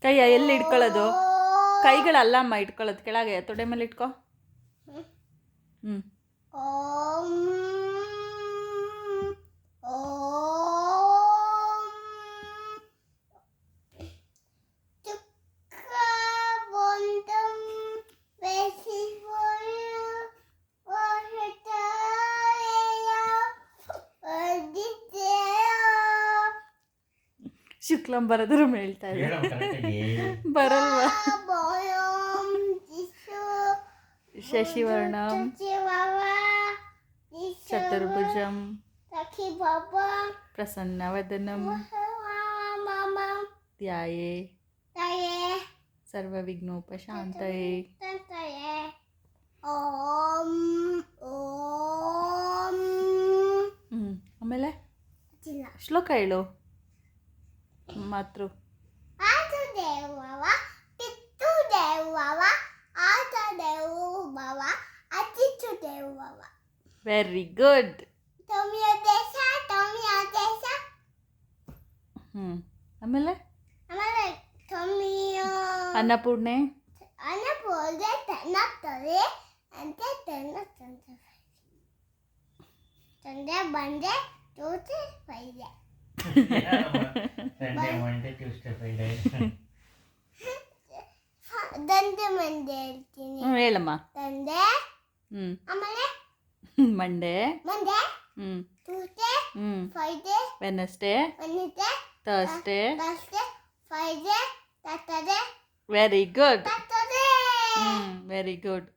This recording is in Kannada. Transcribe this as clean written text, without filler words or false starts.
ಕೈಯ ಎಲ್ಲಿ ಇಟ್ಕೊಳ್ಳೋದು? ಕೈಗಳಲ್ಲಮ್ಮ ಇಟ್ಕೊಳ್ಳೋದು, ಕೆಳಗೆ ತೊಡೆ ಮೇಲೆ ಇಟ್ಕೊ. ಹ್ಞೂ ಓಂ ಶುಕ್ಲಂ ಬರೋದ್ರ ಹೇಳ್ತಾ ಇದೆ. ಬರಲ್ವಾ? ಶಶಿವರ್ಣಂ ಚತುರ್ಭುಜಂ ಪ್ರಸನ್ನವದನಂ ಧ್ಯಾಯೇ ಸರ್ವವಿಘ್ನೋಪಶಾಂತಯೇ. ಆಮೇಲೆ ಶ್ಲೋಕ ಹೇಳು. ಮಾತೃ ವೆರಿ ಗುಡ್. ಆಮೇಲೆ ಅನ್ನಪೂರ್ಣೆ ಸಂಡೆ ಬಂಡೆ ಟ್ಯೂಸ್ಡೇ ಫ್ರೈಡೆ ದಂಡೆ ಮಂಡೆ ಹೇಳ್ತೀನಿ. ಹೇಳಮ್ಮ. ದಂಡೆ ಆಮೇಲೆ Monday Monday Tuesday Friday Wednesday Thursday Friday Saturday. Very good. Saturday very good.